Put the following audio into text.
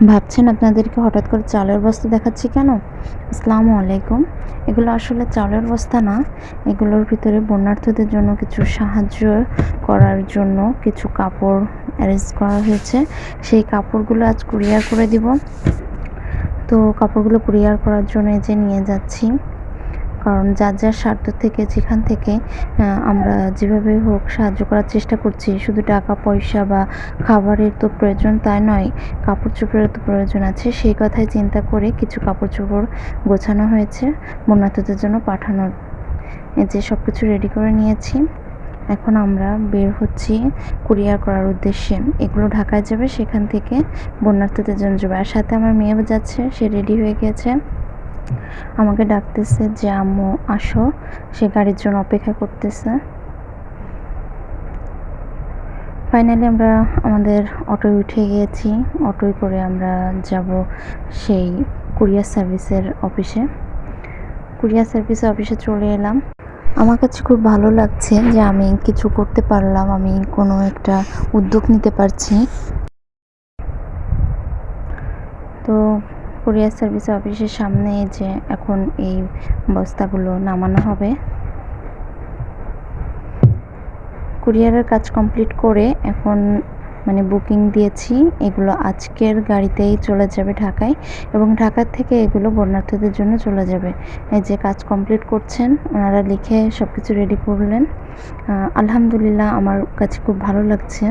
ভাবছেন আপনাদেরকে হঠাৎ করে চালের বস্তা দেখাচ্ছি কেন? আসসালামু আলাইকুম। এগুলো আসলে চালের বস্তা না, এগুলোর ভিতরে বন্যার্থদের জন্য কিছু সাহায্য করার জন্য কিছু কাপড় অ্যারেঞ্জ করা হয়েছে। সেই কাপড়গুলো আজ কুরিয়ার করে দিব। তো কাপড়গুলো কুরিয়ার করার জন্য এই যে নিয়ে যাচ্ছি। কারণ যার যার স্বার্থ থেকে যেখান থেকে আমরা যেভাবে হোক সাহায্য করার চেষ্টা করছি। শুধু টাকা পয়সা বা খাবারের তো প্রয়োজন তাই নয়, কাপড় চোপড়েরও তো প্রয়োজন আছে। সেই কথাই চিন্তা করে কিছু কাপড় চোপড় গোছানো হয়েছে বন্যার্থদের জন্য পাঠানোর। এই যে সব কিছু রেডি করে নিয়েছি। এখন আমরা বের হচ্ছি কুরিয়ার করার উদ্দেশ্যে। এগুলো ঢাকায় যাবে, সেখান থেকে বন্যার্থদের জন্য যাবে। আর সাথে আমার মেয়েও যাচ্ছে, সে রেডি হয়ে গেছে, আমাকে ডাকতেছে যে আম্মু আসো, সে গাড়ির জন্য অপেক্ষা করতেছে। ফাইনালি আমরা আমাদের অটোয় উঠে গিয়েছি। অটোয় করে আমরা যাব সেই কুরিয়ার সার্ভিসের অফিসে। কুরিয়ার সার্ভিসের অফিসে চলে এলাম। আমার কাছে খুব ভালো লাগছে যে আমি কিছু করতে পারলাম, আমি কোনো একটা উদ্যোগ নিতে পারছি। তো কুরিয়ার সার্ভিস অফিসের সামনে যে এখন এই বস্তাগুলো নামানো হবে। কুরিয়ারের কাজ কমপ্লিট করে এখন বুকিং দিয়েছি। এগুলো আজকের গাড়িতেই চলে যাবে ঢাকায়, এবং ঢাকা থেকে এগুলো বন্যার্থদের জন্য চলে যাবে। এই যে কাজ কমপ্লিট করছেন ওনারা, লিখে সব কিছু রেডি করলেন। আলহামদুলিল্লাহ, আমার কাছে খুব ভালো লাগছে।